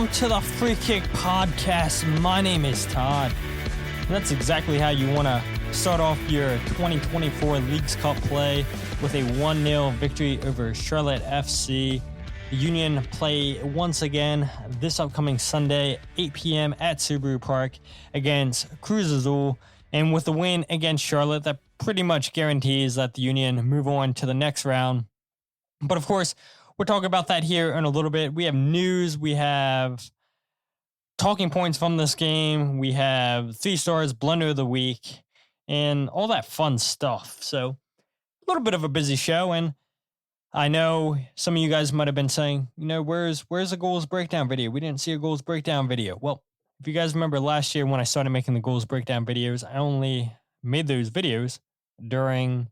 welcome to the Free Kick Podcast. My name is Todd. And that's exactly how you want to start off your 2024 Leagues Cup play, with a 1-0 victory over Charlotte FC. The Union play once again this upcoming Sunday, 8 p.m. at Subaru Park against Cruz Azul. And with the win against Charlotte, that pretty much guarantees that the Union move on to the next round. But of course, we'll talk about that here in a little bit. We have news, we have talking points from this game, we have 3 stars, Blunder of the week, and all that fun stuff. So a little bit of a busy show, and I know some of you guys might have been saying, where's the goals breakdown video? We didn't see a goals breakdown video. Well, if you guys remember last year when I started making the goals breakdown videos, I only made those videos during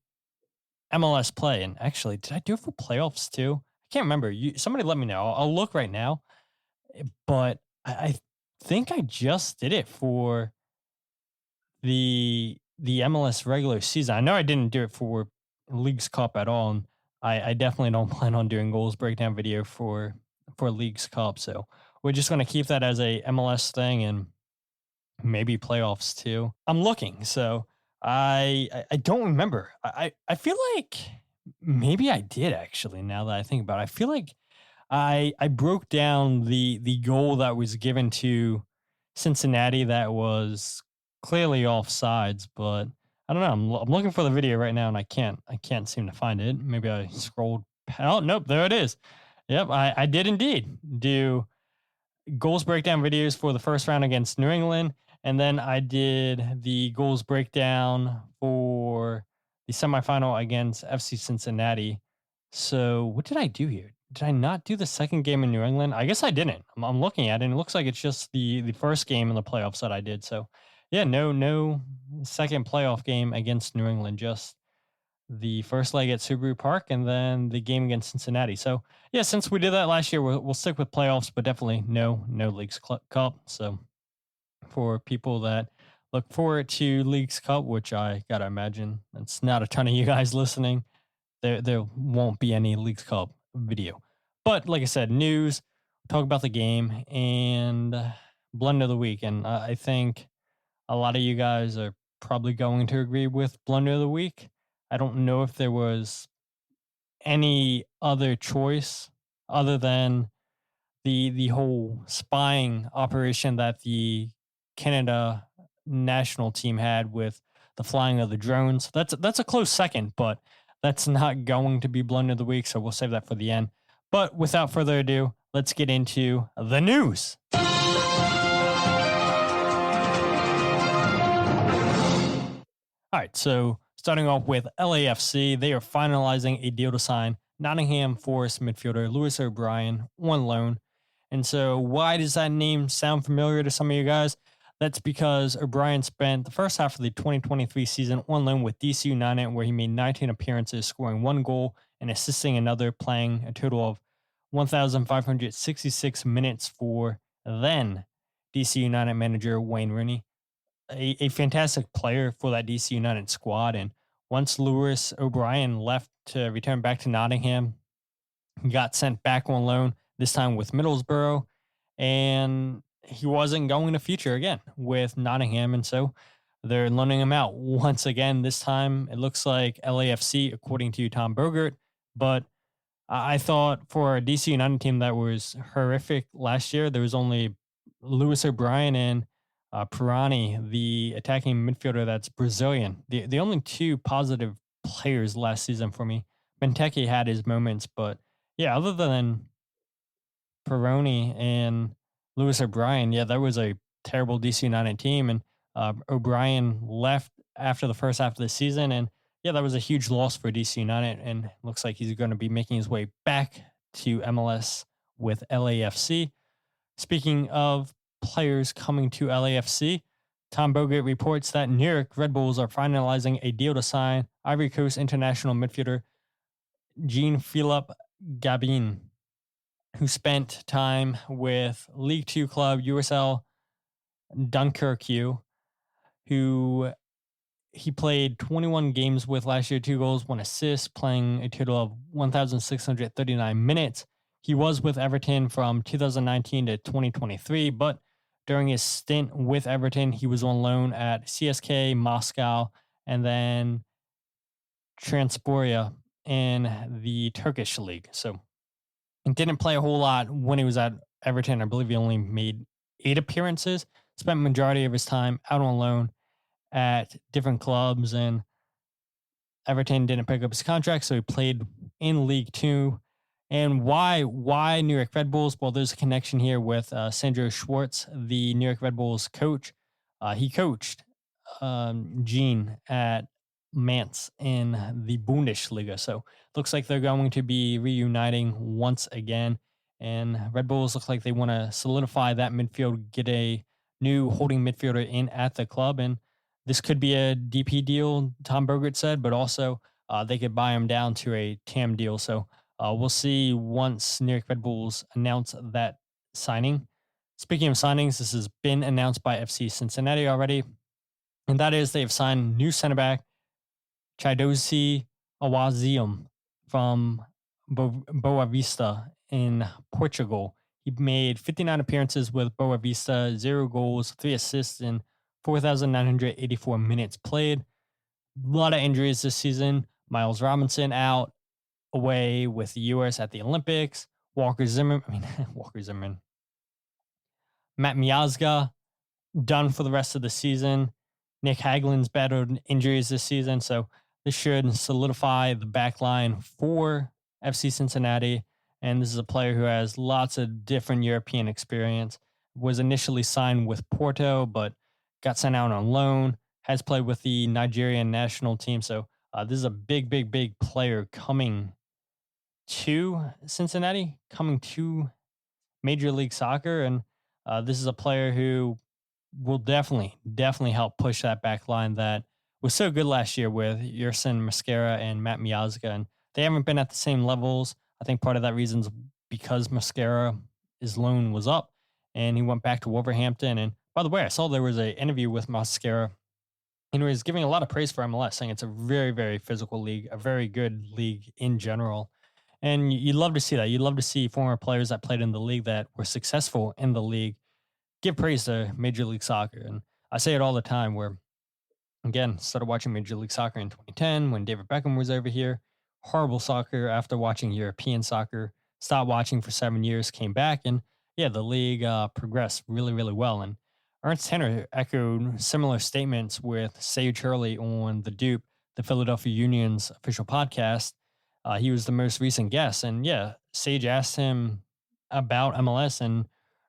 MLS play. And actually, did I do it for playoffs too? I can't remember. Somebody let me know. I'll look right now. But I think I just did it for the MLS regular season. I know I didn't do it for Leagues Cup at all. And I definitely don't plan on doing goals breakdown video for Leagues Cup. So we're just going to keep that as a MLS thing and maybe playoffs too. I'm looking, so I don't remember. I feel like maybe I did actually, now that I think about it. I feel like I broke down the goal that was given to Cincinnati that was clearly offsides, but I don't know. I'm looking for the video right now and I can't seem to find it. Maybe I scrolled. Oh, nope, there it is. Yep, I did indeed do goals breakdown videos for the first round against New England, and then I did the goals breakdown for the semifinal against FC Cincinnati. So what did I do here? Did I not do the second game in New England? I guess I didn't. I'm looking at it, and it looks like it's just the first game in the playoffs that I did. So yeah, no second playoff game against New England, just the first leg at Subaru Park and then the game against Cincinnati. So yeah, since we did that last year, we'll stick with playoffs, but definitely no Leagues Cup. So for people that look forward to Leagues Cup, which I gotta imagine it's not a ton of you guys listening, there won't be any Leagues Cup video. But like I said, news, talk about the game, and Blunder of the week. And I think a lot of you guys are probably going to agree with Blunder of the week. I don't know if there was any other choice other than the whole spying operation that the Canada national team had with the flying of the drones. That's a close second, but that's not going to be Blunder of the week, so we'll save that for the end. But without further ado, let's get into the news. All right, so starting off with LAFC, they are finalizing a deal to sign Nottingham Forest midfielder Lewis O'Brien on loan. And so why does that name sound familiar to some of you guys? That's because O'Brien spent the first half of the 2023 season on loan with DC United, where he made 19 appearances, scoring 1 goal and assisting another, playing a total of 1,566 minutes for then DC United manager Wayne Rooney. A fantastic player for that DC United squad. And once Lewis O'Brien left to return back to Nottingham, he got sent back on loan, this time with Middlesbrough, and he wasn't going to feature again with Nottingham. And so they're loaning him out once again. This time it looks like LAFC, according to Tom Bogert. But I thought for a DC United team that was horrific last year, there was only Lewis O'Brien and Pirani, the attacking midfielder that's Brazilian. The only 2 positive players last season for me. Benteke had his moments, but yeah, other than Pirani and Lewis O'Brien, yeah, that was a terrible DC United team. And O'Brien left after the first half of the season, and yeah, that was a huge loss for DC United, and looks like he's going to be making his way back to MLS with LAFC. Speaking of players coming to LAFC, Tom Bogert reports that New York Red Bulls are finalizing a deal to sign Ivory Coast international midfielder Jean-Philippe Gbamin, who spent time with League Two club USL Dunkirk, who he played 21 games with last year, 2 goals, 1 assist, playing a total of 1,639 minutes. He was with Everton from 2019 to 2023, but during his stint with Everton, he was on loan at CSK Moscow and then Transporia in the Turkish league. So he didn't play a whole lot when he was at Everton. I believe he only made 8 appearances, spent majority of his time out on loan at different clubs, and Everton didn't pick up his contract, so he played in League Two. And why New York Red Bulls? Well, there's a connection here with Sandro Schwartz, the New York Red Bulls coach. He coached Jean at Mainz in the Bundesliga. So looks like they're going to be reuniting once again. And Red Bulls look like they want to solidify that midfield, get a new holding midfielder in at the club. And this could be a DP deal, Tom Bogert said, but also they could buy him down to a TAM deal. So we'll see once New York Red Bulls announce that signing. Speaking of signings, this has been announced by FC Cincinnati already, and that is they've signed new center back Chidozie Awaziem from Boa Vista in Portugal. He made 59 appearances with Boa Vista, 0 goals, 3 assists, and 4,984 minutes played. A lot of injuries this season. Miles Robinson out, away with the U.S. at the Olympics. Walker Zimmerman. Matt Miazga, done for the rest of the season. Nick Haglin's battled injuries this season, so this should solidify the back line for FC Cincinnati. And this is a player who has lots of different European experience. Was initially signed with Porto, but got sent out on loan. Has played with the Nigerian national team. So this is a big player coming to Cincinnati, coming to Major League Soccer. And this is a player who will definitely help push that back line that was so good last year with Yerson Mosquera and Matt Miazga. And they haven't been at the same levels. I think part of that reason is because Mosquera, his loan was up and he went back to Wolverhampton. And by the way, I saw there was an interview with Mosquera and he was giving a lot of praise for MLS, saying it's a very physical league, a very good league in general. And you'd love to see that. You'd love to see former players that played in the league that were successful in the league give praise to Major League Soccer. And I say it all the time where, again, started watching Major League Soccer in 2010 when David Beckham was over here. Horrible soccer after watching European soccer. Stopped watching for 7 years, came back, and yeah, the league progressed really well. And Ernst Tanner echoed similar statements with Sage Hurley on The Dupe, the Philadelphia Union's official podcast. He was the most recent guest. And yeah, Sage asked him about MLS, and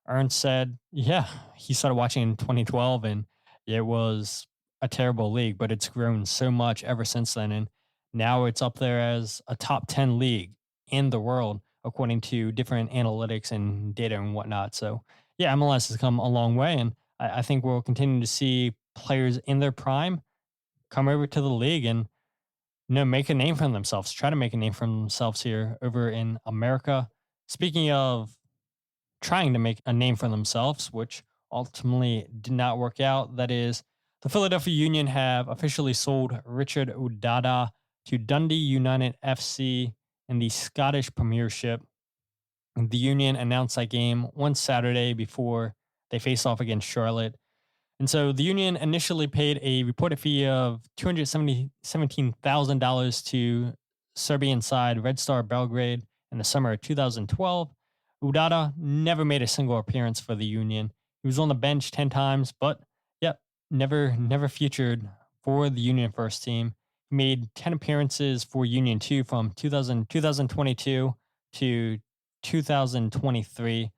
Ernst said, yeah, he started watching in 2012, and it was a terrible league, but it's grown so much ever since then. And now it's up there as a top 10 league in the world, according to different analytics and data and whatnot. So yeah, MLS has come a long way. And I think we'll continue to see players in their prime come over to the league and make a name for themselves, try to make a name for themselves here over in America. Speaking of trying to make a name for themselves, which ultimately did not work out, that is, the Philadelphia Union have officially sold Richard Odada to Dundee United FC in the Scottish Premiership. The Union announced that game one Saturday before they face off against Charlotte. And so the Union initially paid a reported fee of $217,000 to Serbian side Red Star Belgrade in the summer of 2012. Odada never made a single appearance for the Union. He was on the bench 10 times, but never featured for the Union first team. He made 10 appearances for Union 2 from 2022 to 2023.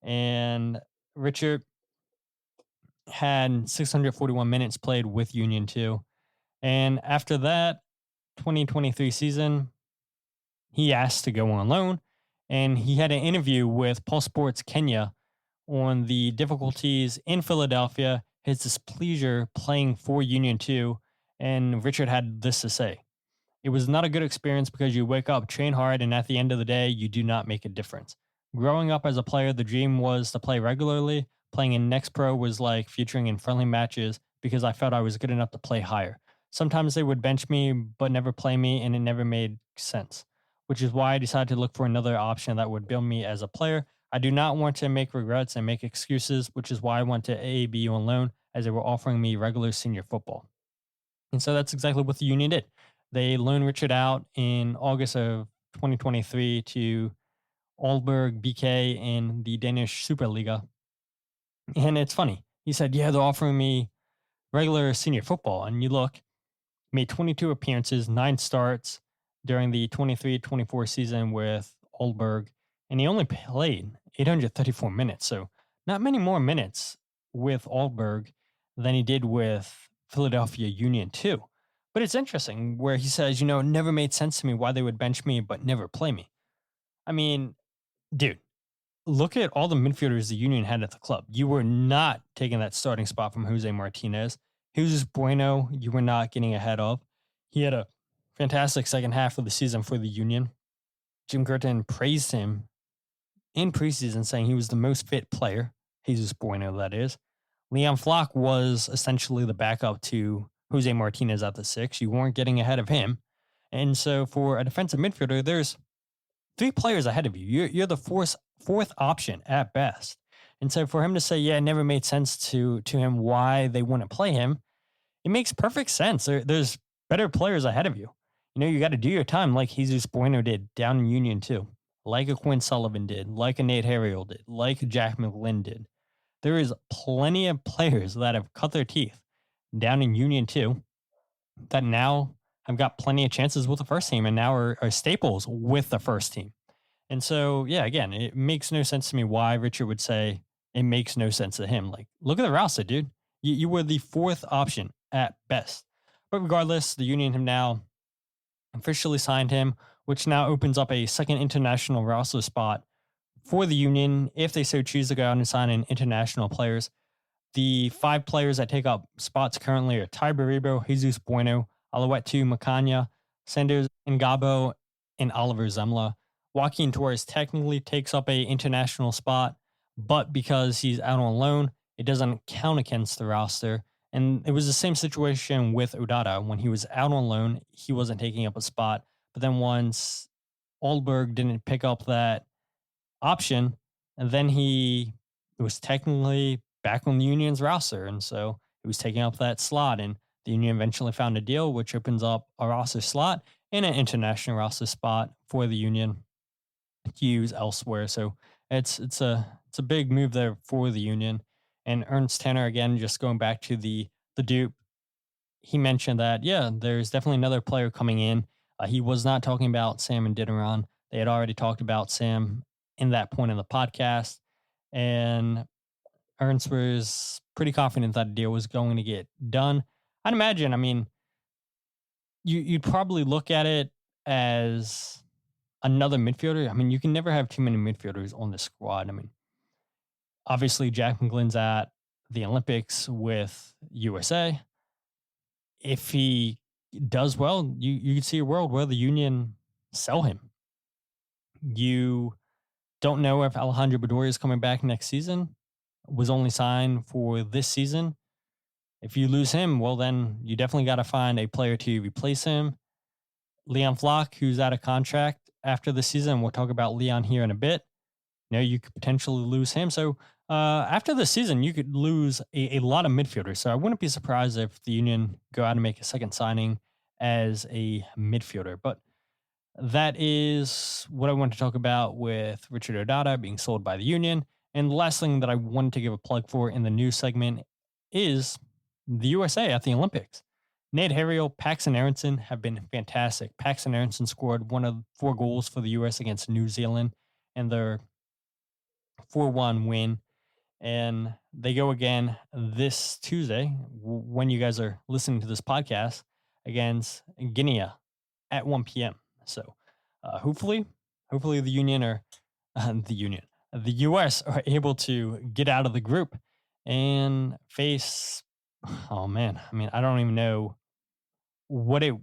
And Richard had 641 minutes played with Union 2. And after that 2023 season, he asked to go on loan. And he had an interview with Pulse Sports Kenya on the difficulties in Philadelphia, his displeasure playing for Union 2. And Richard had this to say: "It was not a good experience because you wake up, train hard, and at the end of the day, you do not make a difference. Growing up as a player, the dream was to play regularly. Playing in Next Pro was like featuring in friendly matches because I felt I was good enough to play higher. Sometimes they would bench me, but never play me, and it never made sense. which is why I decided to look for another option that would build me as a player. I do not want to make regrets and make excuses, which is why I went to AABU on loan, as they were offering me regular senior football. And so that's exactly what the Union did. They loaned Richard out in August of 2023 to Aalborg BK in the Danish Superliga. And it's funny. He said, yeah, they're offering me regular senior football. And you look, made 22 appearances, 9 starts during the 23-24 season with Aalborg, and he only played 834 minutes. So not many more minutes with Aalborg than he did with Philadelphia Union too. But it's interesting where he says, it never made sense to me why they would bench me but never play me. I mean, dude, look at all the midfielders the Union had at the club. You were not taking that starting spot from Jose Martinez. Jesus Bueno, you were not getting ahead of. He had a fantastic second half of the season for the Union. Jim Curtin praised him in preseason, saying he was the most fit player. Jesus Bueno, that is. Leon Flach was essentially the backup to Jose Martinez at the 6. You weren't getting ahead of him. And so for a defensive midfielder, there's 3 players ahead of you. You're the fourth option at best. And so for him to say, yeah, it never made sense to him why they wouldn't play him, it makes perfect sense. There's better players ahead of you. You got to do your time like Jesus Bueno did down in Union too, like a Quinn Sullivan did, like a Nate Harriel did, like Jack McGlynn did. There is plenty of players that have cut their teeth down in Union too that now have got plenty of chances with the first team and now are staples with the first team. And so, yeah, again, it makes no sense to me why Richard would say it makes no sense to him. Like, look at the roster, dude. You were the 4th option at best. But regardless, the Union have now officially signed him, which now opens up a second international roster spot for the Union if they so choose to go out and sign in international players. The 5 players that take up spots currently are Tai Baribo, Jesus Bueno, Alouetou Makanya, Sanders Ngabo, and Oliver Zemla. Joaquin Torres technically takes up a international spot, but because he's out on loan, it doesn't count against the roster. And it was the same situation with Odada. When he was out on loan, he wasn't taking up a spot. But then once Aalborg didn't pick up that option, and then he was technically back on the Union's roster. And so he was taking up that slot. And the Union eventually found a deal, which opens up a roster slot and an international roster spot for the Union to use elsewhere. So it's a big move there for the Union. And Ernst Tanner, again, just going back to the dupe, he mentioned that, yeah, there's definitely another player coming in. He was not talking about Sam and Dideron. They had already talked about Sam in that point in the podcast. And Ernst was pretty confident that the deal was going to get done. I'd imagine, you'd probably look at it as another midfielder. You can never have too many midfielders on the squad. Obviously, Jack McGlynn's at the Olympics with USA. If he does well, you could see a world where the Union sell him. You don't know if Alejandro Bedoya is coming back next season. Was only signed for this season. If you lose him, well, then you definitely got to find a player to replace him. Leon Flach, who's out of contract after the season. We'll talk about Leon here in a bit. You could potentially lose him. So after the season, you could lose a lot of midfielders. So I wouldn't be surprised if the Union go out and make a second signing as a midfielder. But that is what I want to talk about with Richard Odada being sold by the Union. And the last thing that I wanted to give a plug for in the news segment is the USA at the Olympics. Nate Harriel, Paxten Aaronson have been fantastic. Paxten Aaronson scored one of 4 goals for the US against New Zealand in their 4-1 win. And they go again this Tuesday, when you guys are listening to this podcast, against Guinea at 1 p.m. So hopefully the Union or the US are able to get out of the group and face, oh man, I don't even know what it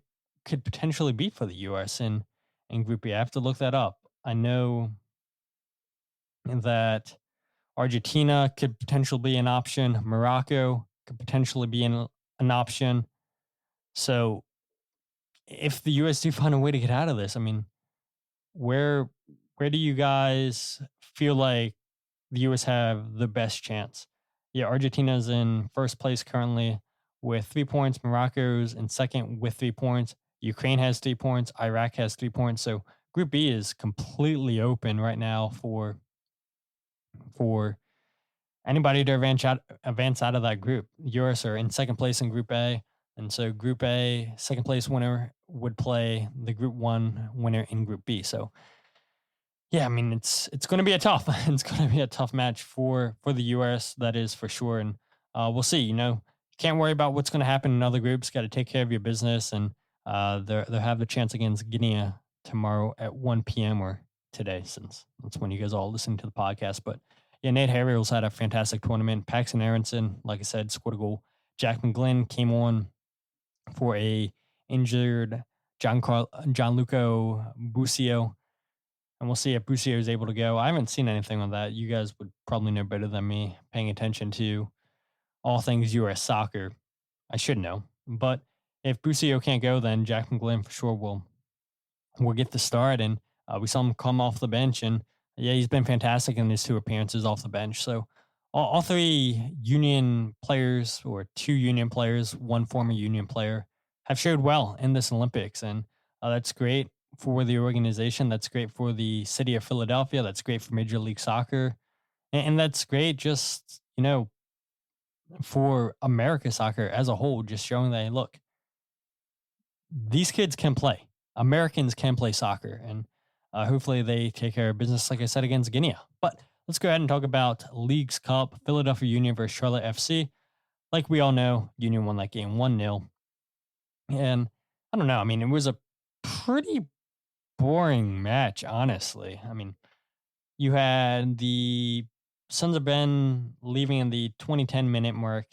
could potentially be for the US in Group B. I have to look that up. I know that Argentina could potentially be an option. Morocco could potentially be an option. So if the US do find a way to get out of this, where where do you guys feel like the US have the best chance? Yeah, Argentina's in first place currently with 3 points. Morocco's in second with 3 points. Ukraine has 3 points. Iraq has 3 points. So Group B is completely open right now for anybody to advance out of that group. US are in second place in Group A. And so Group A, second place winner would play the Group 1 winner in Group B. So yeah, I mean it's going to be a tough it's going to be a tough match for the US, that is for sure. And we'll see. Can't worry about what's going to happen in other groups. Got to take care of your business, and they'll have the chance against Guinea tomorrow at 1 p.m. or today, since that's when you guys all listen to the podcast. But yeah, Nate Harriel's had a fantastic tournament. Paxten Aaronson, like I said, scored a goal. Jack McGlynn came on for a injured Gianluca Busio, and we'll see if Busio is able to go. I haven't seen anything on that. You guys would probably know better than me, paying attention to all things US soccer. I should know. But if Busio can't go, then Jack McGlynn for sure will get the start. And we saw him come off the bench, and yeah, he's been fantastic in his 2 appearances off the bench. So all 3 Union players, or 2 Union players, 1 former Union player, have showed well in this Olympics. And that's great for the organization. That's great for the city of Philadelphia. That's great for Major League Soccer. And that's great just, for America soccer as a whole, just showing that, look, these kids can play. Americans can play soccer. And hopefully they take care of business, like I said, against Guinea. But let's go ahead and talk about Leagues Cup, Philadelphia Union versus Charlotte FC. Like we all know, Union won that game 1-0. And I don't know. I mean, it was a pretty boring match, honestly. I mean, you had the Sons of Ben leaving in the 20-10 minute mark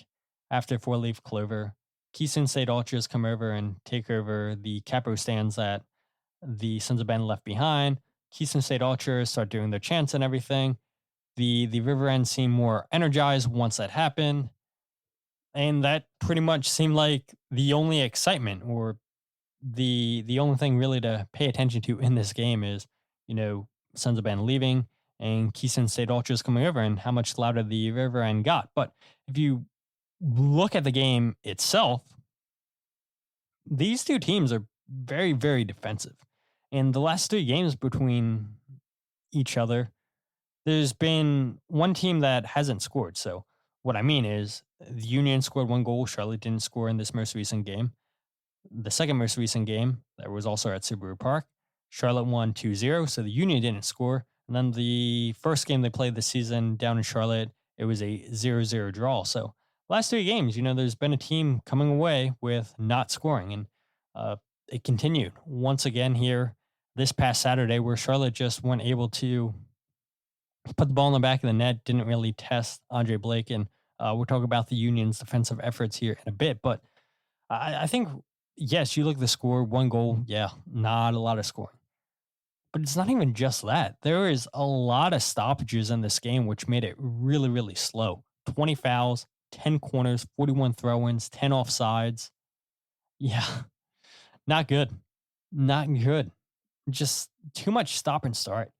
after 4-leaf clover. Keystone State Ultras come over and take over the capo stands that the Sons of Ben left behind. Keystone State Ultras start doing their chants and everything. The River End seemed more energized once that happened. And that pretty much seemed like the only excitement, or the only thing really to pay attention to in this game is, Sons of Ben leaving and Keystone State Ultras coming over, and how much louder the River End got. But if you look at the game itself, these 2 teams are very, very defensive. In the last 3 games between each other, there's been one team that hasn't scored. So what I mean is, the Union scored 1 goal. Charlotte didn't score in this most recent game. The second most recent game, that was also at Subaru Park, Charlotte won 2-0, so the Union didn't score. And then the first game they played this season down in Charlotte, it was a 0-0 draw. So last 3 games, there's been a team coming away with not scoring. And it continued once again here this past Saturday, where Charlotte just weren't able to put the ball in the back of the net, didn't really test Andre Blake. And we'll talk about the Union's defensive efforts here in a bit. But I think, yes, you look at the score, 1 goal, yeah, not a lot of scoring. But it's not even just that. There is a lot of stoppages in this game, which made it really, really slow. 20 fouls, 10 corners, 41 throw-ins, 10 offsides. Yeah, not good. Not good. Just too much stop and start.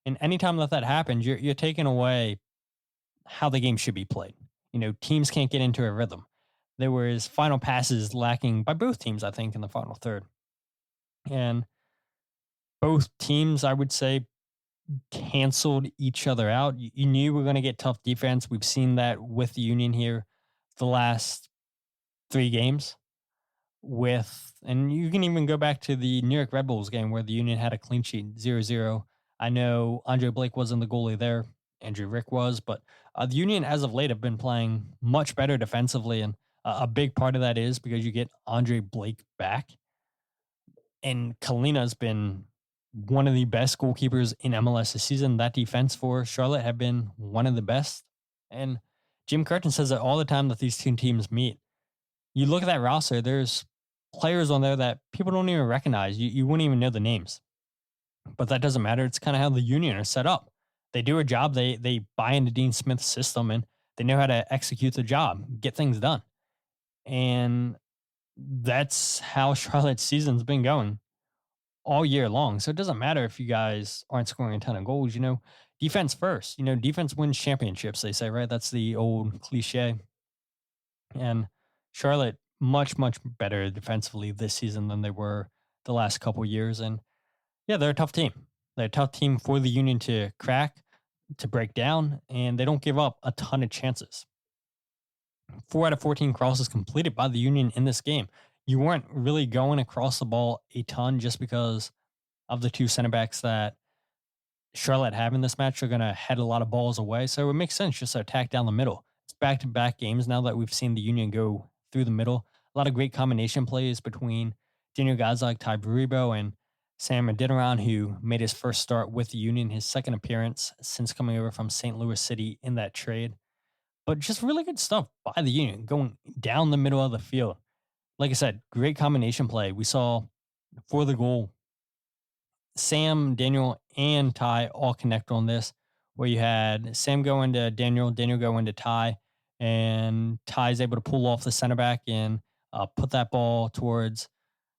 And anytime that happens, you're taking away how the game should be played. Teams can't get into a rhythm. There was final passes lacking by both teams, I think, in the final third. And both teams, I would say, canceled each other out. You knew we were going to get tough defense. We've seen that with the Union here the last 3 games. And you can even go back to the New York Red Bulls game where the Union had a clean sheet, 0-0. I know Andre Blake wasn't the goalie there. Andrew Rick was. But the Union, as of late, have been playing much better defensively. And a big part of that is because you get Andre Blake back. And Kalina's been one of the best goalkeepers in MLS this season. That defense for Charlotte have been one of the best. And Jim Curtin says that all the time that these 2 teams meet. You look at that roster, there's players on there that people don't even recognize. You wouldn't even know the names. But that doesn't matter. It's kind of how the Union are set up. They do a job. They buy into Dean Smith's system, and they know how to execute the job, get things done. And that's how Charlotte's season's been going. all year long. So it doesn't matter if you guys aren't scoring a ton of goals, defense first. Defense wins championships, they say, right? That's the old cliche. And Charlotte, much, much better defensively this season than they were the last couple years. And yeah, they're a tough team. They're a tough team for the Union to crack, to break down, and they don't give up a ton of chances. 4 out of 14 crosses completed by the Union in this game. You weren't really going across the ball a ton just because of the two center backs that Charlotte have in this match. Are going to head a lot of balls away. So it makes sense just to attack down the middle. It's back-to-back games now that we've seen the Union go through the middle. A lot of great combination plays between Daniel guys like Tai Baribo and Sam Adeniran, who made his first start with the Union, his second appearance since coming over from St. Louis City in that trade. But just really good stuff by the Union, going down the middle of the field. Like I said, great combination play. We saw for the goal, Sam, Daniel, and Ty all connect on this, where you had Sam go into Daniel, Daniel go into Ty, and Ty is able to pull off the center back and put that ball towards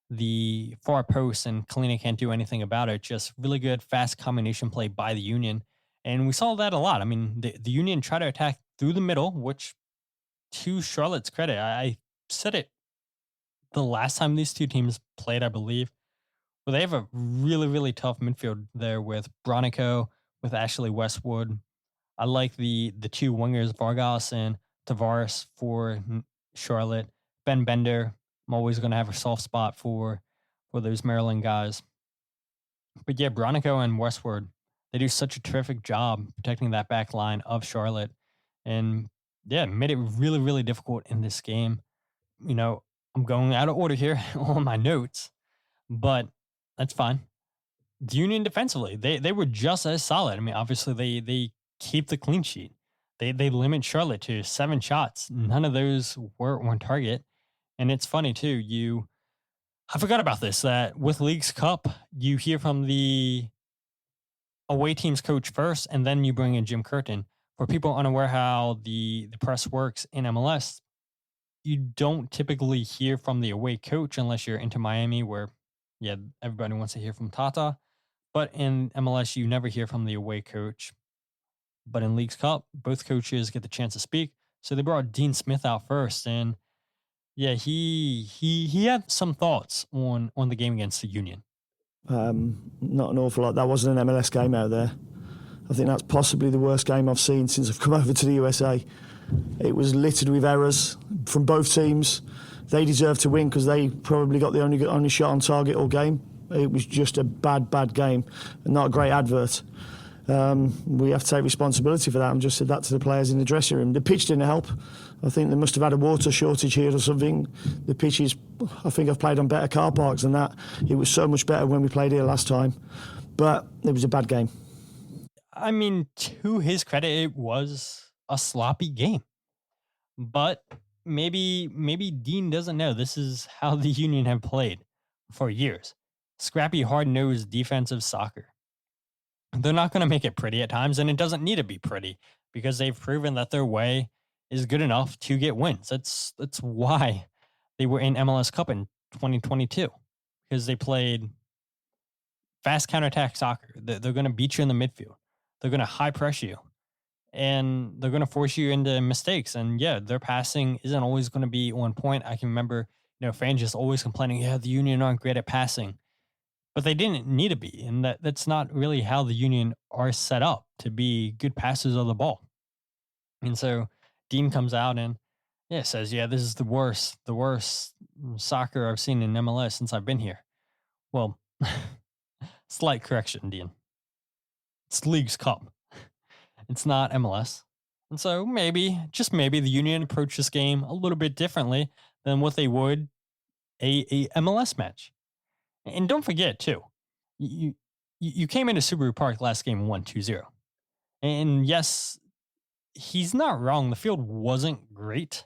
the far post, and Kalina can't do anything about it. Just really good, fast combination play by the Union. And we saw that a lot. I mean, the Union tried to attack through the middle, which, to Charlotte's credit, I said it the last time these two teams played, I believe. Well, they have a really, really tough midfield there with Bronico, with Ashley Westwood. I like the two wingers, Vargas and Tavares for Charlotte. Ben Bender, I'm always going to have a soft spot for those Maryland guys. But yeah, Bronico and Westwood, they do such a terrific job protecting that back line of Charlotte. And yeah, made it really, really difficult in this game. I'm going out of order here on my notes, but that's fine. The Union defensively, they were just as solid. I mean, obviously they keep the clean sheet. They limit Charlotte to 7 shots. None of those were on target. And it's funny too. I forgot about this, that with Leagues Cup, you hear from the away team's coach first, and then you bring in Jim Curtin. For people unaware how the press works in MLS, you don't typically hear from the away coach unless you're into Miami, where, yeah, everybody wants to hear from Tata. But in MLS, you never hear from the away coach. But in Leagues Cup, both coaches get the chance to speak. So they brought Dean Smith out first, and yeah, he had some thoughts on the game against the Union. Not an awful lot. That wasn't an MLS game out there. I think that's possibly the worst game I've seen since I've come over to the USA. It was littered with errors from both teams. They deserved to win because they probably got the only shot on target all game. It was just a bad game and not a great advert. We have to take responsibility for that. I just said that to the players in the dressing room. The pitch didn't help. I think they must have had a water shortage here or something. The pitch is, I think I've played on better car parks than that. It was so much better when we played here last time. But it was a bad game. I mean, to his credit, it was a sloppy game. But maybe Dean doesn't know this is how the Union have played for years. Scrappy, hard-nosed defensive soccer. They're not going to make it pretty at times, and it doesn't need to be pretty because they've proven that their way is good enough to get wins. That's why they were in MLS Cup in 2022, because they played fast counterattack soccer. They're going to beat you in the midfield. They're going to high press you, and they're going to force you into mistakes. And yeah, their passing isn't always going to be on point. I can remember, fans just always complaining, yeah, the Union aren't great at passing. But they didn't need to be, and that's not really how the Union are set up to be good passers of the ball. And so Dean comes out and says, yeah, this is the worst soccer I've seen in MLS since I've been here. Well, slight correction, Dean. It's Leagues Cup. It's not MLS. And so maybe, just maybe, the Union approach this game a little bit differently than what they would a MLS match. And don't forget, too, you came into Subaru Park last game 1-2-0. And yes, he's not wrong. The field wasn't great,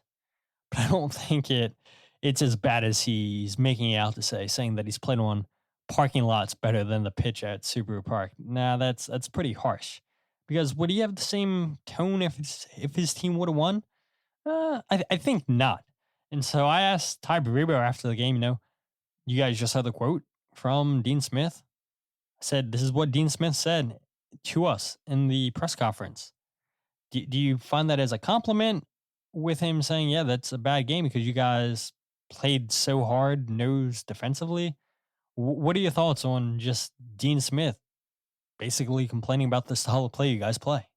but I don't think it's as bad as he's making it out to say, saying that he's played on parking lots better than the pitch at Subaru Park. Nah, that's pretty harsh. Because would he have the same tone if his team would have won? I think not. And so I asked Tai Baribo after the game, you guys just heard the quote from Dean Smith said, this is what Dean Smith said to us in the press conference. Do you find that as a compliment with him saying, yeah, that's a bad game because you guys played so hard, nose defensively? What are your thoughts on just Dean Smith basically complaining about the style of play you guys play?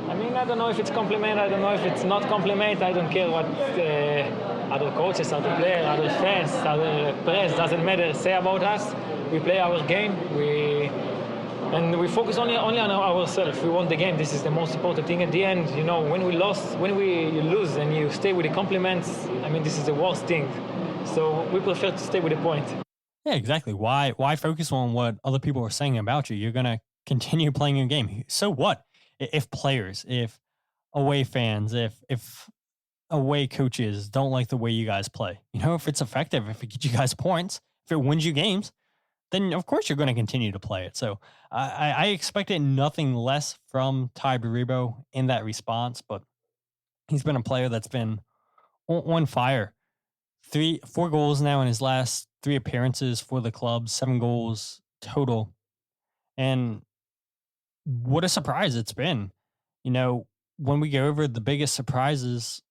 I mean, I don't know if it's compliment, I don't know if it's not compliment, I don't care what other coaches, other players, other fans, other press, doesn't matter, say about us. We play our game, and we focus only on ourselves. We won the game, this is the most important thing at the end. You know, when you lose and you stay with the compliments, I mean, this is the worst thing. So we prefer to stay with the point. Yeah, exactly. Why focus on what other people are saying about you? You're gonna continue playing your game. So what? If players, if away fans, if away coaches don't like the way you guys play, if it's effective, if it gets you guys points, if it wins you games, then of course you're going to continue to play it. So I expected nothing less from Tai Baribo in that response, but he's been a player that's been on fire. 4 goals now in his last 3 appearances for the club, 7 goals total. And what a surprise it's been. When we go over the biggest surprises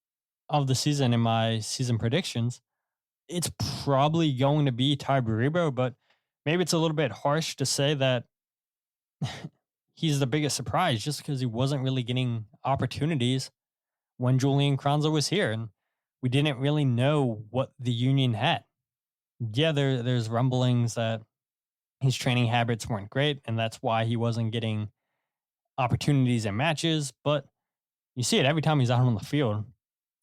of the season in my season predictions, it's probably going to be Tai Baribo, but maybe it's a little bit harsh to say that he's the biggest surprise just because he wasn't really getting opportunities when Julian Kranza was here. And we didn't really know what the Union had. Yeah, there's rumblings that his training habits weren't great, and that's why he wasn't getting opportunities in matches, but you see it every time he's out on the field.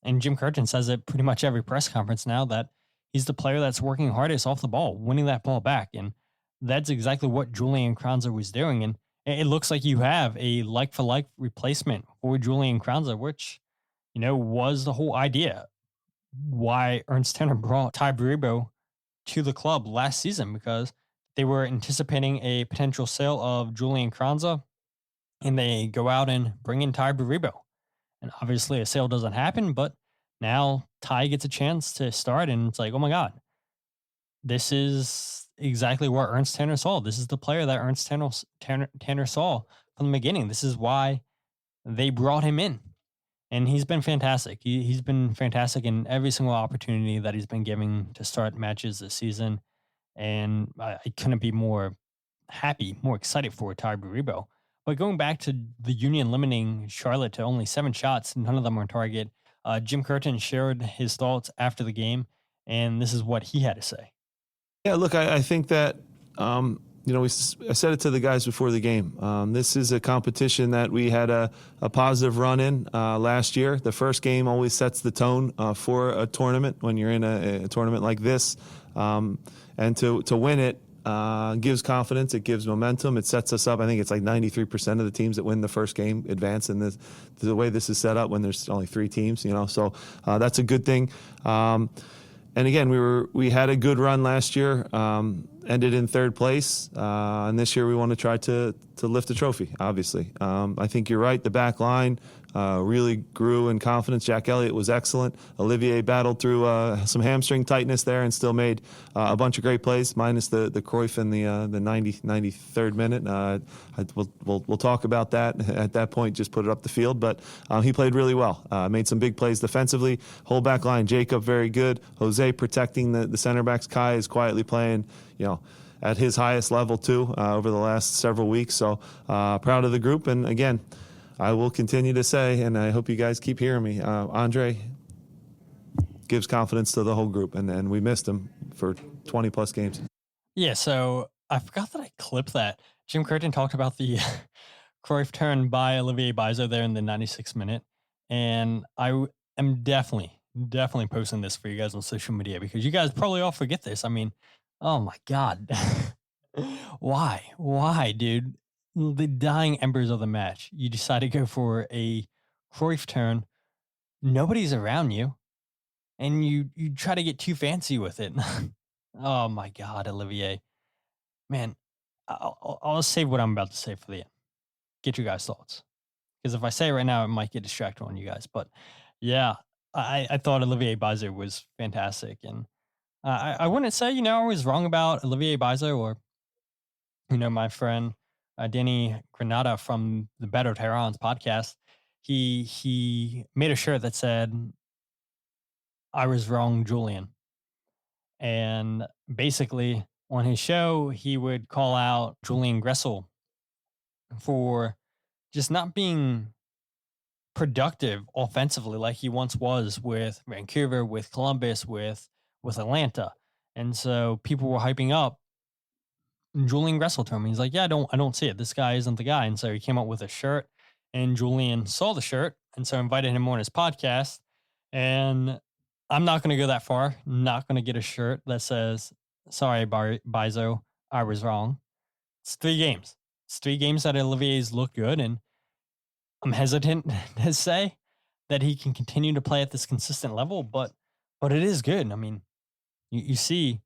And Jim Curtin says it pretty much every press conference now that he's the player that's working hardest off the ball, winning that ball back. And that's exactly what Julian Kranza was doing. And it looks like you have a like for like replacement for Julian Kranza, which, was the whole idea why Ernst Tanner brought Tai Baribo to the club last season, because they were anticipating a potential sale of Julian Kranza, and they go out and bring in Tai Baribo. And obviously a sale doesn't happen, but now Tai gets a chance to start, and it's like, oh my God, this is exactly what Ernst Tanner saw. This is the player that Ernst Tanner saw from the beginning. This is why they brought him in. And he's been fantastic. He's been fantastic in every single opportunity that he's been given to start matches this season. And I couldn't be more happy, more excited for Tai Baribo. But going back to the Union limiting Charlotte to only 7 shots, none of them on target, Jim Curtin shared his thoughts after the game, and this is what he had to say. Yeah, look, I think that, I said it to the guys before the game. This is a competition that we had a positive run in last year. The first game always sets the tone for a tournament when you're in a tournament like this. And to win it, gives confidence, it gives momentum, it sets us up. I think it's like 93% of the teams that win the first game advance in the way this is set up when there's only 3 teams, so that's a good thing. And again, we had a good run last year, ended in 3rd place, and this year we want to try to lift the trophy, obviously. I think you're right, the back line really grew in confidence. Jack Elliott was excellent. Olivier battled through some hamstring tightness there and still made a bunch of great plays, minus the Cruyff in the 93rd minute. We'll talk about that at that point, just put it up the field. But he played really well, made some big plays defensively. Whole back line, Jacob, very good. Jose protecting the center backs. Kai is quietly playing, at his highest level too over the last several weeks. So proud of the group. And again, I will continue to say, and I hope you guys keep hearing me, Andre gives confidence to the whole group, and we missed him for 20-plus games. Yeah, so I forgot that I clipped that. Jim Curtin talked about the Cruyff turn by Olivier Bizo there in the 96th minute, and I am definitely posting this for you guys on social media because you guys probably all forget this. I mean, oh my God. Why, dude? The dying embers of the match, you decide to go for a Cruyff turn. Nobody's around you, and you try to get too fancy with it. Oh my God, Olivier, man, I'll save what I'm about to say for the end. Get your guys' thoughts, because if I say it right now, it might get distracted on you guys. But yeah, I thought Olivier Bizo was fantastic, and I wouldn't say, I was wrong about Olivier Bizo or, my friend Danny Granada from the Better Terrans podcast. He made a shirt that said, "I was wrong, Julian." And basically, on his show, he would call out Julian Gressel for just not being productive offensively like he once was with Vancouver, with Columbus, with Atlanta. And so people were hyping up Julian Gressel to him. He's like, "Yeah, I don't see it. This guy isn't the guy." And so he came up with a shirt, and Julian saw the shirt, and so invited him on his podcast. And I'm not going to go that far. Not going to get a shirt that says, "Sorry, Bizo, I was wrong." It's 3 games. It's 3 games that Olivier's looked good, and I'm hesitant to say that he can continue to play at this consistent level, but it is good. I mean, you see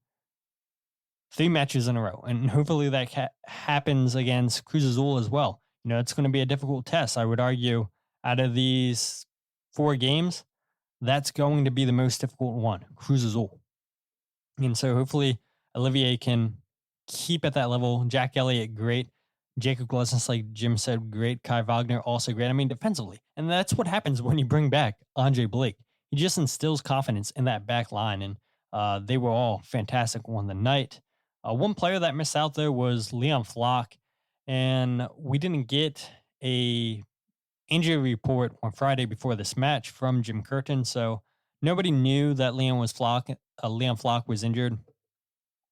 3 matches in a row, and hopefully that happens against Cruz Azul as well. It's going to be a difficult test. I would argue out of these 4 games, that's going to be the most difficult one, Cruz Azul. And so hopefully Olivier can keep at that level. Jack Elliott, great. Jacob Glesnes, like Jim said, great. Kai Wagner, also great. I mean, defensively. And that's what happens when you bring back Andre Blake. He just instills confidence in that back line, and they were all fantastic on the night. One player that missed out there was Leon Flach, and we didn't get a injury report on Friday before this match from Jim Curtin, so nobody knew that Leon Flach was injured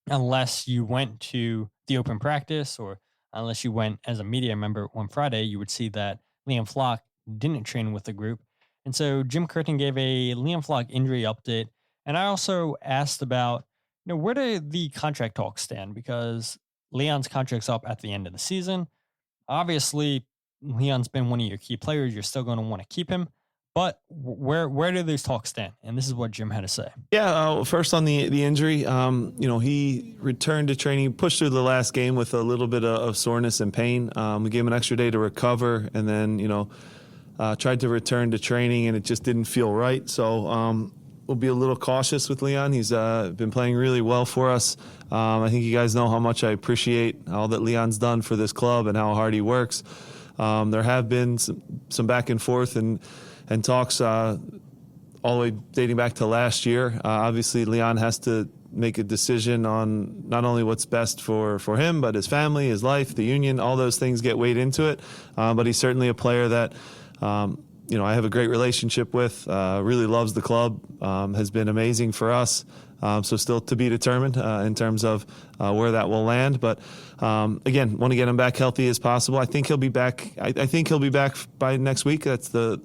unless you went to the open practice or unless you went as a media member on Friday. You would see that Leon Flach didn't train with the group. And so Jim Curtin gave a Leon Flach injury update. And I also asked about, where do the contract talks stand? Because Leon's contract's up at the end of the season. Obviously, Leon's been one of your key players. You're still going to want to keep him. But where do those talks stand? And this is what Jim had to say. Yeah, first on the injury, he returned to training, pushed through the last game with a little bit of soreness and pain. We gave him an extra day to recover, and then tried to return to training, and it just didn't feel right. So we'll be a little cautious with Leon. He's been playing really well for us. I think you guys know how much I appreciate all that Leon's done for this club and how hard he works. There have been some back and forth and talks all the way dating back to last year. Obviously, Leon has to make a decision on not only what's best for him, but his family, his life, the union. All those things get weighed into it. But he's certainly a player that I have a great relationship with, really loves the club, has been amazing for us. So still to be determined in terms of where that will land. But again, want to get him back healthy as possible. I think he'll be back. I think he'll be back by next week. That's the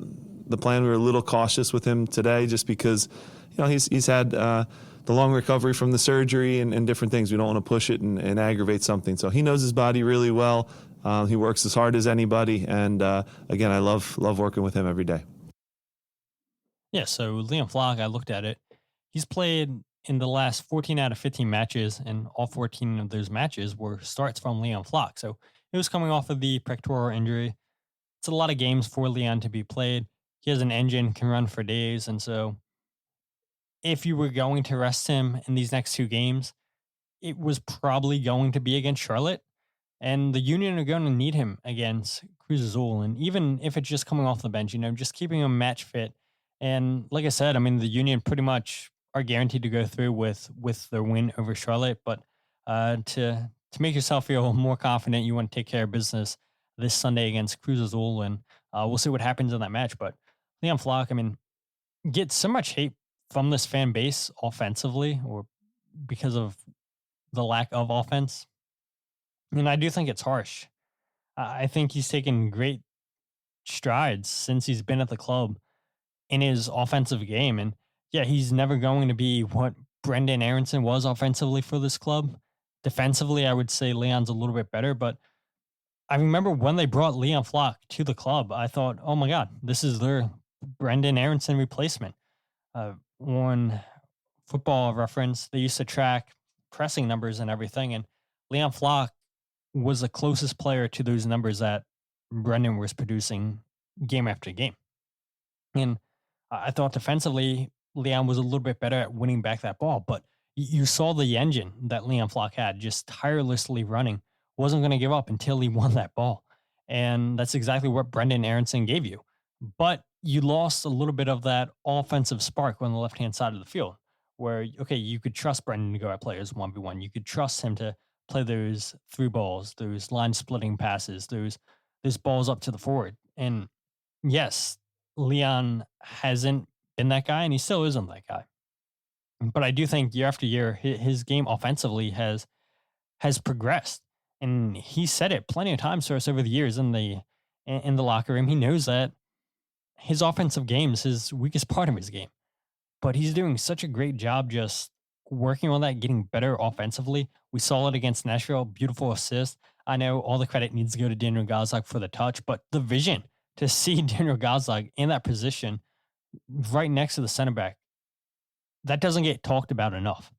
plan. We were a little cautious with him today just because, he's had the long recovery from the surgery and different things. We don't want to push it and aggravate something. So he knows his body really well. He works as hard as anybody. And again, I love working with him every day. Yeah, so Leon Flach, I looked at it. He's played in the last 14 out of 15 matches, and all 14 of those matches were starts from Leon Flach. So he was coming off of the pectoral injury. It's a lot of games for Leon to be played. He has an engine, can run for days. And so if you were going to rest him in these next 2 games, it was probably going to be against Charlotte. And the Union are going to need him against Cruz Azul. And even if it's just coming off the bench, just keeping him match fit. And like I said, I mean, the Union pretty much are guaranteed to go through with their win over Charlotte. But to make yourself feel more confident, you want to take care of business this Sunday against Cruz Azul. And we'll see what happens in that match. But Leon Flach, I mean, gets so much hate from this fan base offensively or because of the lack of offense. And I do think it's harsh. I think he's taken great strides since he's been at the club in his offensive game. And yeah, he's never going to be what Brendan Aronson was offensively for this club. Defensively, I would say Leon's a little bit better. But I remember when they brought Leon Flach to the club, I thought, oh my God, this is their Brendan Aronson replacement. On Football Reference, they used to track pressing numbers and everything. And Leon Flach was the closest player to those numbers that Brendan was producing game after game. And I thought defensively, Leon was a little bit better at winning back that ball. But You saw the engine that Leon Flach had, just tirelessly running, wasn't going to give up until he won that ball. And that's exactly what Paxten Aaronson gave you. But you lost a little bit of that offensive spark on the left-hand side of the field, where, okay, you could trust Brendan to go at players 1v1. You could trust him to play those through balls, those line-splitting passes, those balls up to the forward. And yes, Leon hasn't been that guy, and he still isn't that guy. But I do think year after year, his game offensively has progressed. And he said it plenty of times to us over the years in the locker room. He knows that his offensive game is his weakest part of his game. But he's doing such a great job just working on that, getting better offensively. We saw it against Nashville, beautiful assist. I know all the credit needs to go to Daniel Gazdag for the touch, but the vision to see Daniel Gazdag in that position right next to the center back, that doesn't get talked about enough.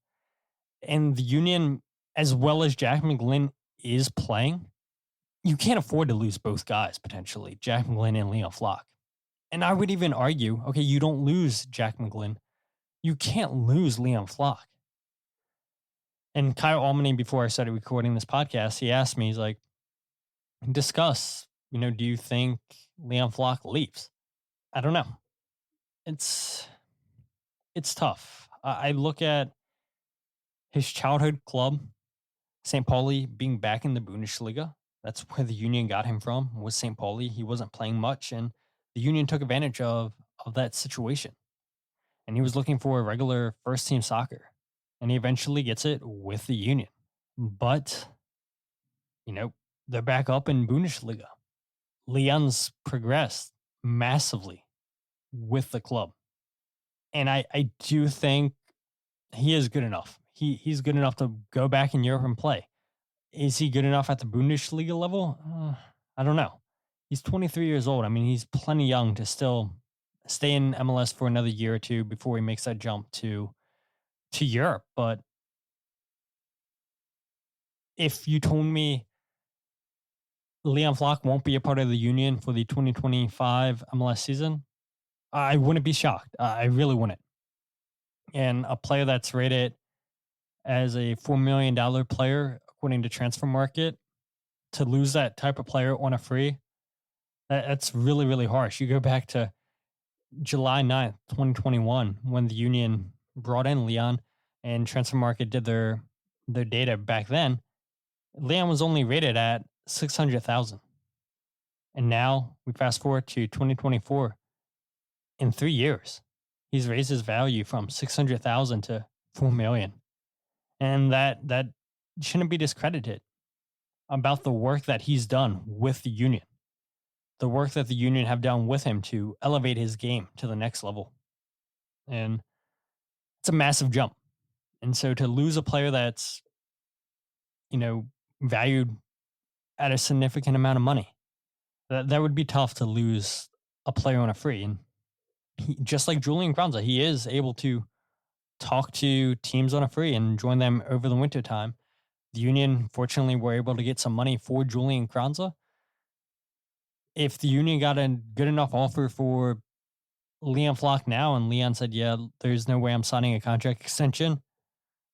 And the Union, as well as Jack McGlynn is playing, you can't afford to lose both guys, potentially, Jack McGlynn and Leon Flach. And I would even argue, okay, you don't lose Jack McGlynn. You can't lose Leon Flach. And Kyle Almany, before I started recording this podcast, he asked me, he's like, discuss, do you think Leon Flach leaves? I don't know. It's tough. I look at his childhood club, St. Pauli, being back in the Bundesliga. That's where the Union got him from, was St. Pauli. He wasn't playing much, and the Union took advantage of that situation. And he was looking for a regular first-team soccer, and he eventually gets it with the Union. But, they're back up in Bundesliga. Leon's progressed massively with the club. And I do think he is good enough. He's good enough to go back in Europe and play. Is he good enough at the Bundesliga level? I don't know. He's 23 years old. I mean, he's plenty young to still stay in MLS for another year or two before he makes that jump to Europe. But if you told me Leon Flach won't be a part of the Union for the 2025 MLS season, I wouldn't be shocked. I really wouldn't. And a player that's rated as a $4 million player, according to Transfer Market, to lose that type of player on a free, that's really, really harsh. You go back to July 9th, 2021, when the Union brought in Leon and Transfer Market did their data back then. Leon was only rated at 600,000. And now we fast forward to 2024. In 3 years, he's raised his value from 600,000 to 4 million. And that shouldn't be discredited about the work that he's done with the Union, the work that the Union have done with him to elevate his game to the next level. And it's a massive jump. And so to lose a player that's, valued at a significant amount of money, that would be tough to lose a player on a free. And just like Julian Kranza, he is able to talk to teams on a free and join them over the winter time. The Union, fortunately, were able to get some money for Julian Kranza. If the Union got a good enough offer for Leon Flach now, and Leon said, yeah, there's no way I'm signing a contract extension,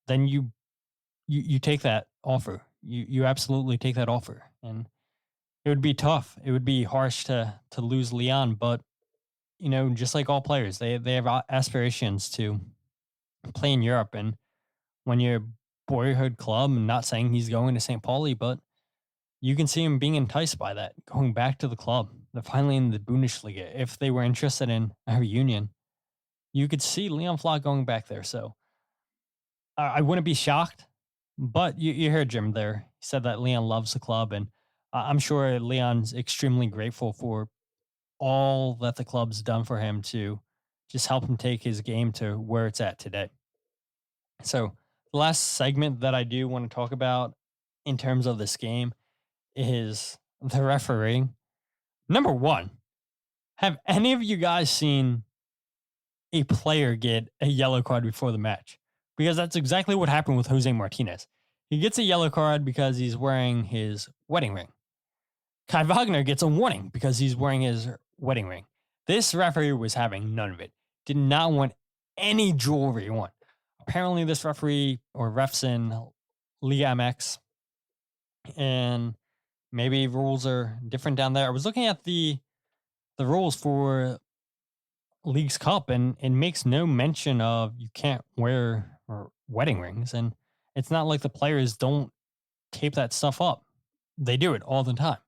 then you take that offer. You absolutely take that offer. And it would be tough. It would be harsh to lose Leon, but just like all players, they have aspirations to play in Europe. And when your boyhood club, I'm not saying he's going to St. Pauli, but you can see him being enticed by that, going back to the club. They're finally in the Bundesliga. If they were interested in a reunion, you could see Leon Flach going back there. So I wouldn't be shocked, but you heard Jim there. He said that Leon loves the club, and I'm sure Leon's extremely grateful for all that the club's done for him to just help him take his game to where it's at today. So the last segment that I do want to talk about in terms of this game is the refereeing. Number one, have any of you guys seen a player get a yellow card before the match? Because that's exactly what happened with Jose Martinez. He gets a yellow card because he's wearing his wedding ring. Kai Wagner gets a warning because he's wearing his wedding ring. This referee was having none of it. Did not want any jewelry on. apparently this referee or refs in Liga MX, and maybe rules are different down there. I was looking at the rules for League's Cup, and it makes no mention of you can't wear wedding rings, and it's not like the players don't tape that stuff up. They do it all the time.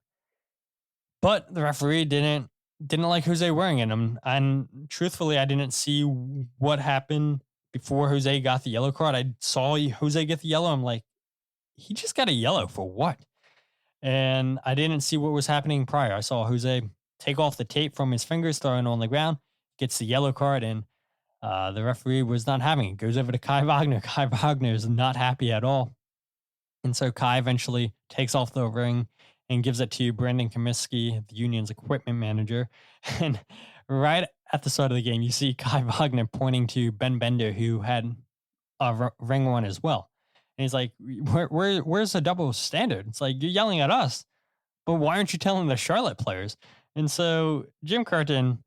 But the referee didn't like Jose wearing it. And truthfully, I didn't see what happened before Jose got the yellow card. I saw Jose get the yellow. I'm like, he just got a yellow for what? And I didn't see what was happening prior. I saw Jose take off the tape from his fingers, throw it on the ground, gets the yellow card, and the referee was not having it. Goes over to Kai Wagner. Kai Wagner is not happy at all. And so Kai eventually takes off the ring and gives it to Brandon Comiskey, the Union's equipment manager. And right at the start of the game, you see Kai Wagner pointing to Ben Bender, who had a ring on as well. And he's like, where's the double standard? It's like, you're yelling at us, but why aren't you telling the Charlotte players? And so Jim Curtin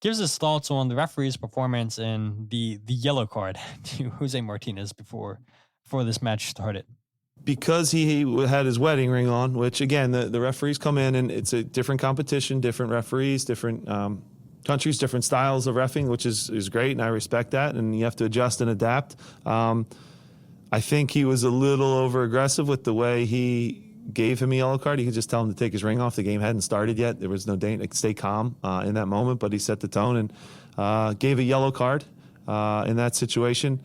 gives his thoughts on the referee's performance and the yellow card to Jose Martinez before this match started. Because he had his wedding ring on, which again, the referees come in and it's a different competition, different referees, different countries, different styles of reffing, which is great, and I respect that, and you have to adjust and adapt. I think he was a little over aggressive with the way he gave him a yellow card. He could just tell him to take his ring off. The game hadn't started yet. There was no danger. Stay calm in that moment, but he set the tone and gave a yellow card in that situation.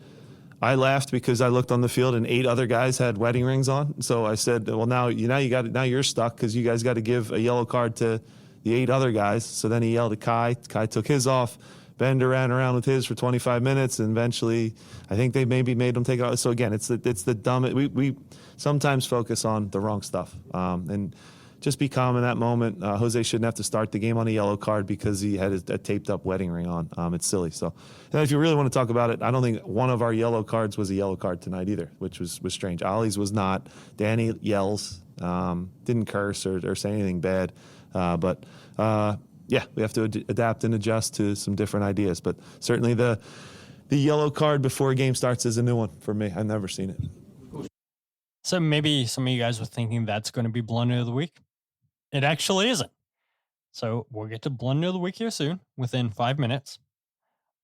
I laughed because I looked on the field and 8 other guys had wedding rings on. So I said, well, now you're stuck because you guys got to give a yellow card to the 8 other guys. So then he yelled at Kai. Kai took his off. Bender ran around with his for 25 minutes, and eventually I think they maybe made him take it off. So again, it's the dumb. We sometimes focus on the wrong stuff, and just be calm in that moment. Jose shouldn't have to start the game on a yellow card because he had a taped up wedding ring on. It's silly. So if you really want to talk about it, I don't think one of our yellow cards was a yellow card tonight either, which was strange. Ollie's was not. Danny yells, didn't curse or say anything bad, but yeah, we have to adapt and adjust to some different ideas. But certainly the yellow card before a game starts is a new one for me. I've never seen it. So maybe some of you guys were thinking that's going to be Blunder of the Week. It actually isn't. So we'll get to Blunder of the Week here soon, within 5 minutes.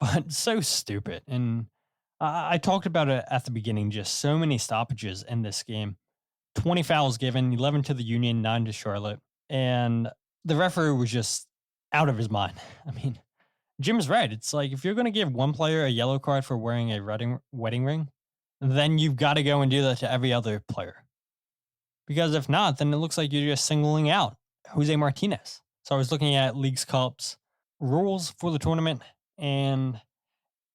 But so stupid. And I talked about it at the beginning, just so many stoppages in this game. 20 fouls given, 11 to the Union, 9 to Charlotte. And the referee was just out of his mind. I mean, Jim's right. It's like, if you're going to give one player a yellow card for wearing a wedding ring, then you've got to go and do that to every other player. Because if not, then it looks like you're just singling out Jose Martinez. So I was looking at Leagues Cup's rules for the tournament, and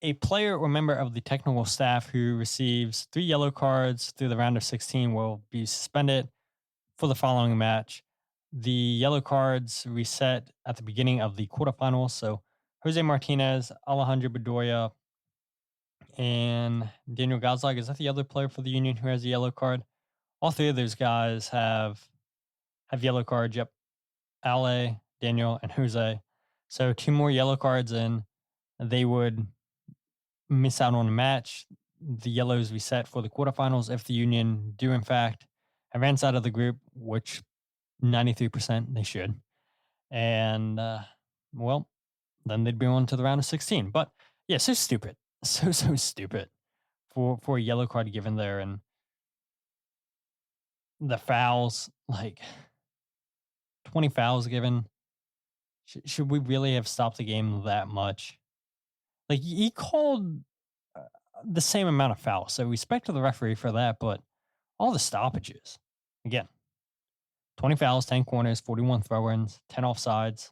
a player or member of the technical staff who receives 3 yellow cards through the round of 16 will be suspended for the following match. The yellow cards reset at the beginning of the quarterfinals. So Jose Martinez, Alejandro Bedoya, and Daniel Gazlag. Is that the other player for the Union who has a yellow card? All 3 of those guys have yellow cards. Yep. Ale, Daniel, and Jose. So 2 more yellow cards and they would miss out on a match. The yellows reset for the quarterfinals if the Union do in fact advance out of the group, which 93% they should. And, well, then they'd be on to the round of 16. But, yeah, so stupid. So stupid for a yellow card given there. And the fouls, like 20 fouls given. Should we really have stopped the game that much? Like, he called the same amount of fouls. So respect to the referee for that. But all the stoppages, again, 20 fouls, 10 corners, 41 throw-ins, 10 offsides.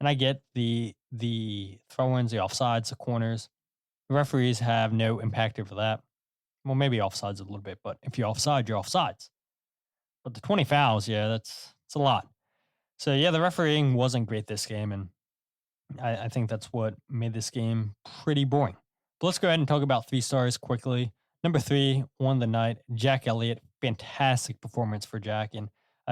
And I get the throw-ins, the offsides, the corners. The referees have no impact over that. Well, maybe offsides a little bit, but if you're offside, you're offsides. But the 20 fouls, yeah, that's a lot. So, yeah, the refereeing wasn't great this game, and I think that's what made this game pretty boring. But let's go ahead and talk about 3 stars quickly. Number 3 on the night, Jack Elliott. Fantastic performance for Jack, and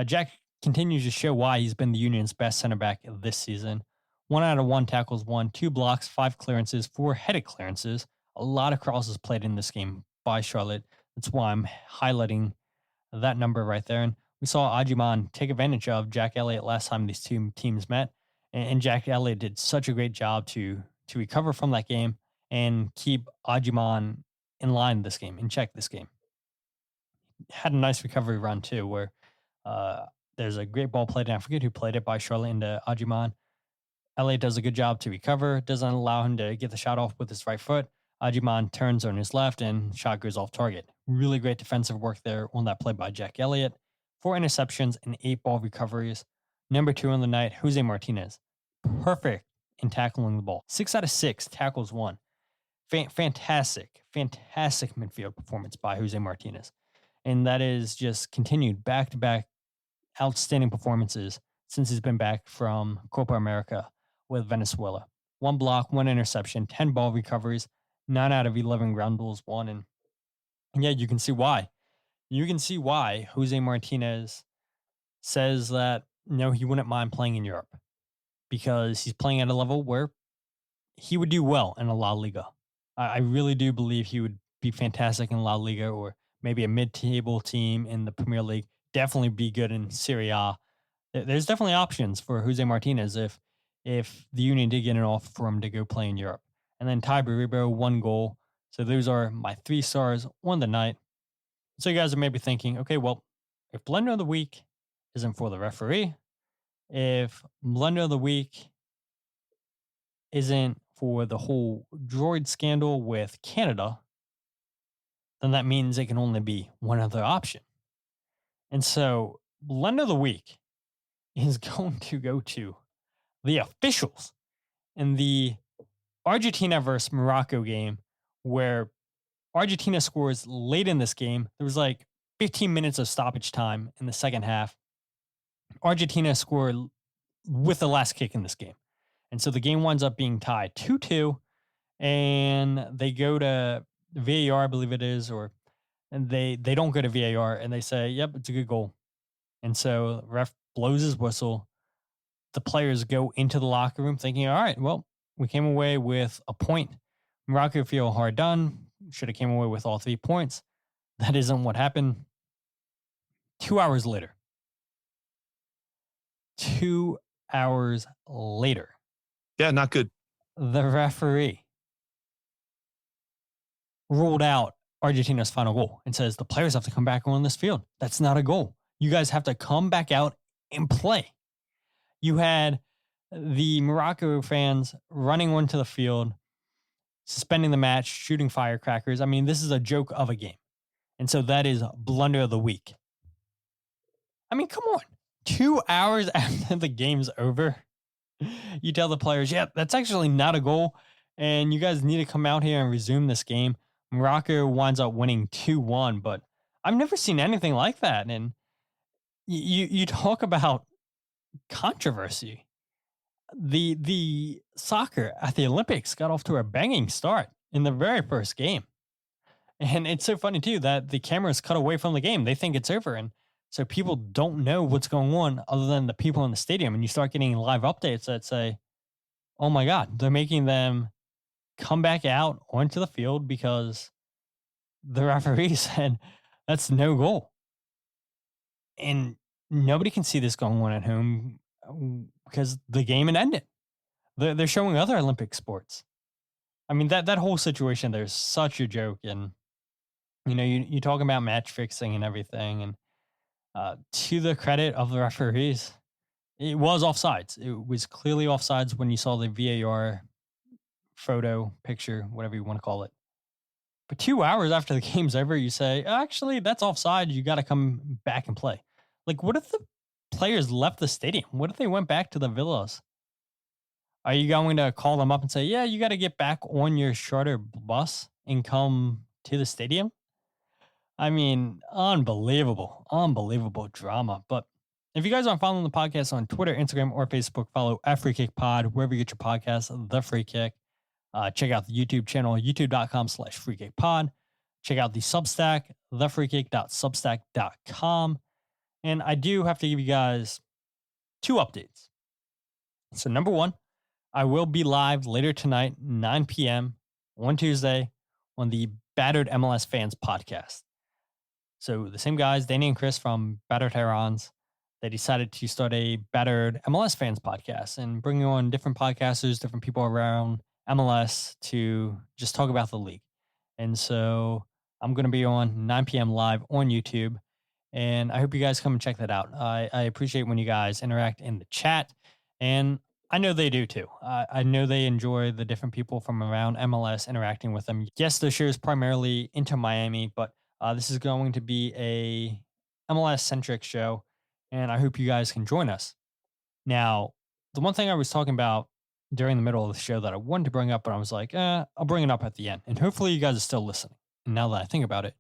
Jack continues to show why he's been the Union's best center back this season. 1 out of 1 tackles won, 2 blocks, 5 clearances, 4 headed clearances, A lot of crosses played in this game by Charlotte. That's why I'm highlighting that number right there. And we saw Awaziem take advantage of Jack Elliott last time these two teams met. And Jack Elliott did such a great job to recover from that game and keep Awaziem in line this game, in check this game. Had a nice recovery run too, where there's a great ball played, and I forget who played it, by Charlotte into Awaziem. Elliott does a good job to recover, doesn't allow him to get the shot off with his right foot. Awaziem turns on his left and shot goes off target. Really great defensive work there on that play by Jack Elliott. 4 interceptions and 8 ball recoveries. Number 2 on the night, Jose Martinez. Perfect in tackling the ball. 6 out of 6 tackles won. Fantastic midfield performance by Jose Martinez. And that is just continued back-to-back outstanding performances since he's been back from Copa America with Venezuela. 1 block, 1 interception, 10 ball recoveries, 9 out of 11 ground duels won. And yeah, you can see why. You can see why Jose Martinez says that, no, he wouldn't mind playing in Europe, because he's playing at a level where he would do well in a La Liga. I really do believe he would be fantastic in La Liga, or maybe a mid-table team in the Premier League. Definitely be good in Serie A. There's definitely options for Jose Martinez if the Union did get an offer for him to go play in Europe. And then Tai Baribo, 1 goal. So those are my 3 stars on the night. So you guys are maybe thinking, okay, well, if Blunder of the Week isn't for the referee, if Blunder of the Week isn't for the whole droid scandal with Canada, then that means it can only be one other option. And so Blunder of the Week is going to go to the officials in the Argentina versus Morocco game, where Argentina scores late in this game. There was like 15 minutes of stoppage time in the second half. Argentina scored with the last kick in this game. And so the game winds up being tied 2-2, and they go to VAR, I believe it is, and they don't go to VAR, and they say, yep, it's a good goal. And so the ref blows his whistle. The players go into the locker room thinking, all right, well, we came away with a point. Morocco feel hard done. Should have came away with all 3 points. That isn't what happened. 2 hours later. 2 hours later. Yeah, not good. The referee ruled out Argentina's final goal and says the players have to come back on this field. That's not a goal. You guys have to come back out and play. You had the Morocco fans running onto the field, suspending the match, shooting firecrackers. I mean, this is a joke of a game. And so that is Blunder of the Week. I mean, come on. 2 hours after the game's over, you tell the players, yeah, that's actually not a goal, and you guys need to come out here and resume this game. Morocco winds up winning 2-1, but I've never seen anything like that. And you talk about controversy. The soccer at the Olympics got off to a banging start in the very first game. And it's so funny, too, that the cameras cut away from the game. They think it's over. And so people don't know what's going on other than the people in the stadium. And you start getting live updates that say, oh, my God, they're making them come back out onto the field because the referee said that's no goal. And nobody can see this going on at home because the game had ended. They're showing other Olympic sports. I mean, that whole situation, there's such a joke. And, you know, you talk about match fixing and everything. And to the credit of the referees, it was offsides. It was clearly offsides when you saw the VAR photo, picture, whatever you want to call it. But 2 hours after the game's over, you say, actually, that's offside. You got to come back and play. Like, what if the players left the stadium? What if they went back to the villas? Are you going to call them up and say, yeah, you got to get back on your charter bus and come to the stadium? I mean, unbelievable drama. But if you guys aren't following the podcast on Twitter, Instagram, or Facebook, follow @FreeKickPod, wherever you get your podcast, The Free Kick. Check out the YouTube channel, youtube.com/FreeKickPod. Check out the Substack, thefreekick.substack.com. And I do have to give you guys 2 updates. So number 1, I will be live later tonight, 9 p.m. on Tuesday on the Battered MLS Fans podcast. So the same guys, Danny and Chris from Battered Herons, they decided to start a Battered MLS Fans podcast and bring on different podcasters, different people around MLS to just talk about the league. And so I'm going to be on 9 p.m. live on YouTube. And I hope you guys come and check that out. I appreciate when you guys interact in the chat. And I know they do too. I know they enjoy the different people from around MLS interacting with them. Yes, the show is primarily Inter Miami, but this is going to be a MLS-centric show. And I hope you guys can join us. Now, the one thing I was talking about during the middle of the show that I wanted to bring up, but I was like, I'll bring it up at the end. And hopefully you guys are still listening. And now that I think about it,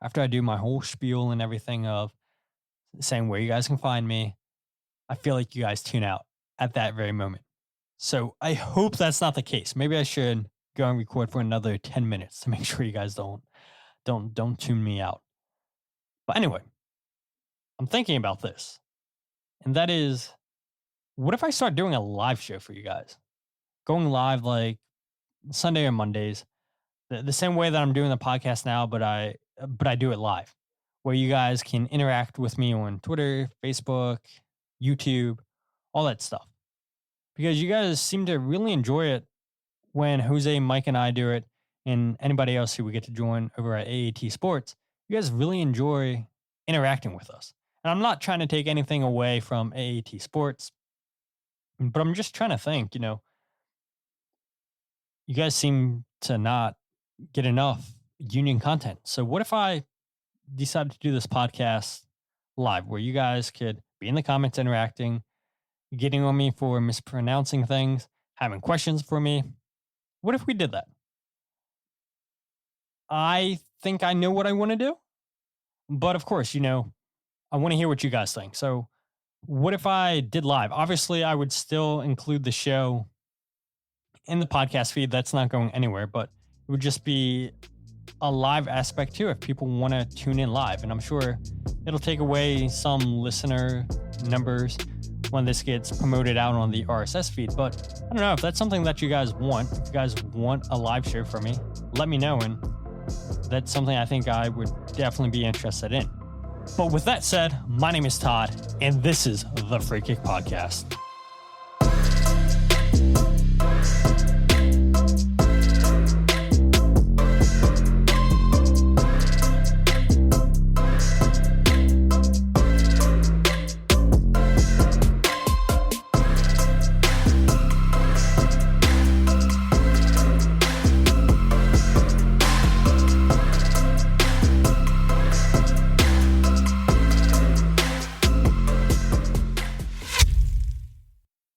after I do my whole spiel and everything of saying where you guys can find me, I feel like you guys tune out at that very moment. So I hope that's not the case. Maybe I should go and record for another 10 minutes to make sure you guys don't tune me out. But anyway, I'm thinking about this. And that is, what if I start doing a live show for you guys? Going live like Sunday or Mondays, the same way that I'm doing the podcast now, but I do it live, where you guys can interact with me on Twitter, Facebook, YouTube, all that stuff. Because you guys seem to really enjoy it when Jose, Mike, and I do it, and anybody else who we get to join over at AAT Sports. You guys really enjoy interacting with us. And I'm not trying to take anything away from AAT Sports, but I'm just trying to think, you guys seem to not get enough union content. So what if I decided to do this podcast live where you guys could be in the comments interacting, getting on me for mispronouncing things, having questions for me? What if we did that? I think I know what I want to do. But of course, I want to hear what you guys think. So what if I did live? Obviously, I would still include the show in the podcast feed. That's not going anywhere, but it would just be a live aspect too if people want to tune in live. And I'm sure it'll take away some listener numbers when this gets promoted out on the RSS feed. But I don't know if that's something that you guys want. If you guys want a live show from me, let me know. And that's something I think I would definitely be interested in. But with that said, my name is Todd, and this is the Free Kick Podcast.